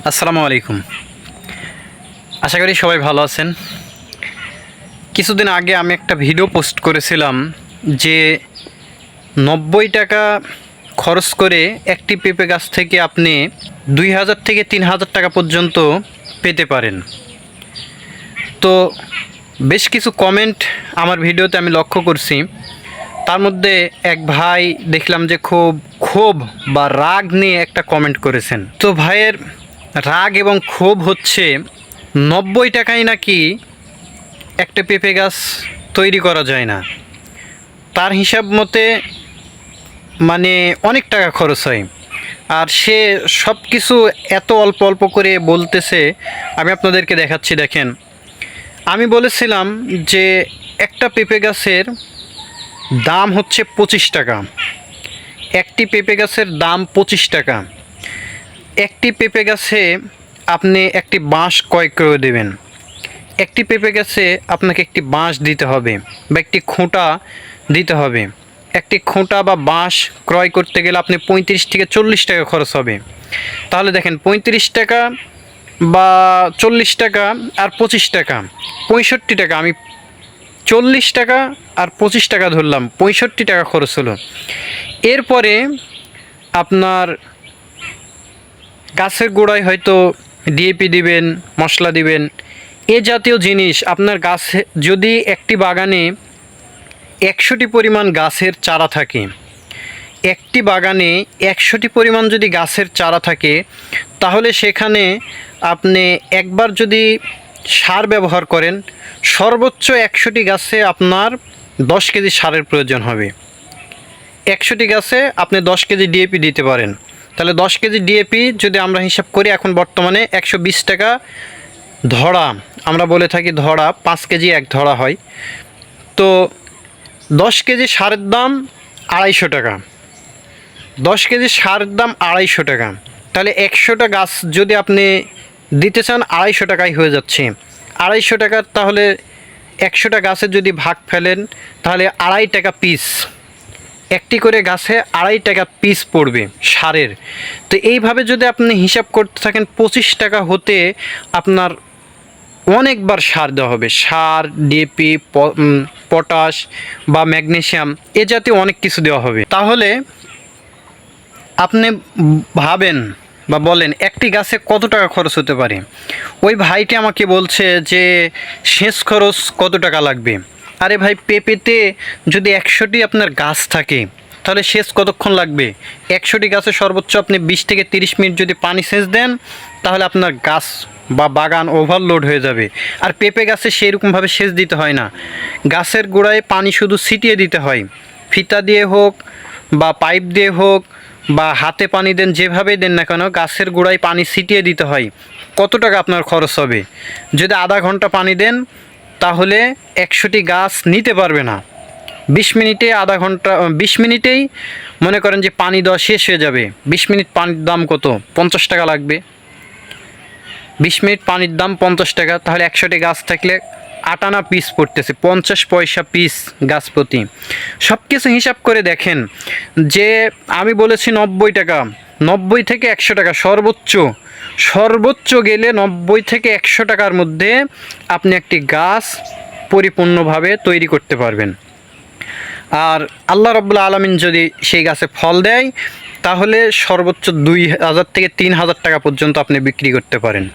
আসসালামু আলাইকুম। আশা করি সবাই ভালো আছেন। কিছুদিন আগে আমি একটা ভিডিও পোস্ট করেছিলাম যে 90 টাকা খরচ করে একটি পেঁপে গাছ থেকে আপনি 2000 থেকে 3000 টাকা পর্যন্ত পেতে পারেন। তো বেশ কিছু কমেন্ট আমার ভিডিওতে আমি লক্ষ্য করছি। তার মধ্যে এক ভাই দেখলাম যে খুব ক্ষোভ বা রাগ নিয়ে একটা কমেন্ট করেছেন। তো ভাইয়ের রাগ এবং ক্ষোভ হচ্ছে 90 টাকায় নাকি একটা পেঁপে গাছ তৈরি করা যায় না। তার হিসাব মতে মানে অনেক টাকা খরচ হয়, আর সে সব কিছু এত অল্প অল্প করে বলতেছে। আমি আপনাদেরকে দেখাচ্ছি, দেখেন। আমি বলেছিলাম যে একটা পেঁপে গাছের দাম হচ্ছে 25 টাকা। একটি পেঁপে গাছের দাম 25 টাকা। একটি পেঁপে গাছে আপনি একটি বাঁশ ক্রয় করে দেবেন। একটি পেঁপে গাছে আপনাকে একটি বাঁশ দিতে হবে বা একটি খোঁটা দিতে হবে। একটি খোঁটা বা বাঁশ ক্রয় করতে গেলে আপনি 35 থেকে 40 টাকা খরচ হবে। তাহলে দেখেন, 35 টাকা বা 40 টাকা আর 25 টাকা, 65 টাকা। আমি 40 টাকা আর 25 টাকা ধরলাম, 65 টাকা খরচ হলো। এরপরে আপনার গাছের গোড়ায় হয়তো ডিএপি দিবেন, মশলা দিবেন, এ জাতীয় জিনিস। আপনার গাছে যদি একটি বাগানে 100টি পরিমাণ গাছের চারা থাকে, একটি বাগানে 100টি পরিমাণ যদি গাছের চারা থাকে, তাহলে সেখানে আপনি একবার যদি সার ব্যবহার করেন, সর্বোচ্চ 100টি গাছে আপনার 10 কেজি সারের প্রয়োজন হবে। 100টি গাছে আপনি 10 কেজি ডিএপি দিতে পারেন। তাহলে 10 কেজি ডিএপি যদি আমরা হিসাব করি, এখন বর্তমানে 120 টাকা ধরা, আমরা বলে থাকি ধরা, 5 কেজি এক ধরা হয়। তো 10 কেজি সারের দাম 250 টাকা। 10 কেজি সারের দাম 250 টাকা। তাহলে 100টা গাছ যদি আপনি দিতে চান, 250 টাকায় হয়ে যাচ্ছে। 250 টাকা, তাহলে 100টা গাছের যদি ভাগ ফেলেন, তাহলে 2.5 টাকা পিস। একটি করে গাছে 2.5 টাকা পিস পড়বে সারের। তো এইভাবে যদি আপনি হিসাব করতে থাকেন, 25 টাকা হতে আপনার অনেকবার সার দেওয়া হবে। সার, ডিএপি, পটাশ বা ম্যাগনেসিয়াম, এ জাতীয় অনেক কিছু দেওয়া হবে। তাহলে আপনি ভাবেন বা বলেন একটি গাছে কত টাকা খরচ হতে পারে। ওই ভাইটি আমাকে বলছে যে সেচ খরচ কত টাকা লাগবে। আরে ভাই, পেঁপেতে যদি 100টি আপনার গাছ থাকে, তাহলে সেচ কতক্ষণ লাগবে? 100টি গাছে সর্বোচ্চ আপনি 20 থেকে 30 মিনিট যদি পানি সেচ দেন, তাহলে আপনার গাছ বা বাগান ওভারলোড হয়ে যাবে। আর পেঁপে গাছে সেইরকমভাবে সেচ দিতে হয় না। গাছের গোড়ায় পানি শুধু ছিটিয়ে দিতে হয়, ফিতা দিয়ে হোক বা পাইপ দিয়ে হোক বা হাতে পানি দেন, যেভাবেই দেন না কেন, গাছের গোড়ায় পানি ছিটিয়ে দিতে হয়। কত টাকা আপনার খরচ হবে? যদি আধা ঘন্টা পানি দেন, তাহলে 100টি গাছ নিতে পারবে না। 20 মিনিটে, আধা ঘন্টা, 20 মিনিটেই মনে করেন যে পানি দেওয়া শেষ হয়ে যাবে। 20 মিনিট পানির দাম কত? 50 টাকা লাগবে। 20 মিনিট পানির দাম 50 টাকা। তাহলে 100টি গাছ থাকলে 8 আনা পিস পড়তেছে, 50 পয়সা পিস গাছ প্রতি। সব কিছু হিসাব করে দেখেন যে আমি বলেছি 90 টাকা, 90 থেকে 100 টাকা সর্বোচ্চ। সর্বোচ্চ গেলে 90 থেকে 100 টাকার মধ্যে আপনি একটি গাছ পরিপূর্ণভাবে তৈরি করতে পারবেন। আর আল্লাহ রাব্বুল আলামিন যদি সেই গাছে ফল দেয়, তাহলে সর্বোচ্চ 2000 থেকে 3000 টাকা পর্যন্ত আপনি বিক্রি করতে পারেন।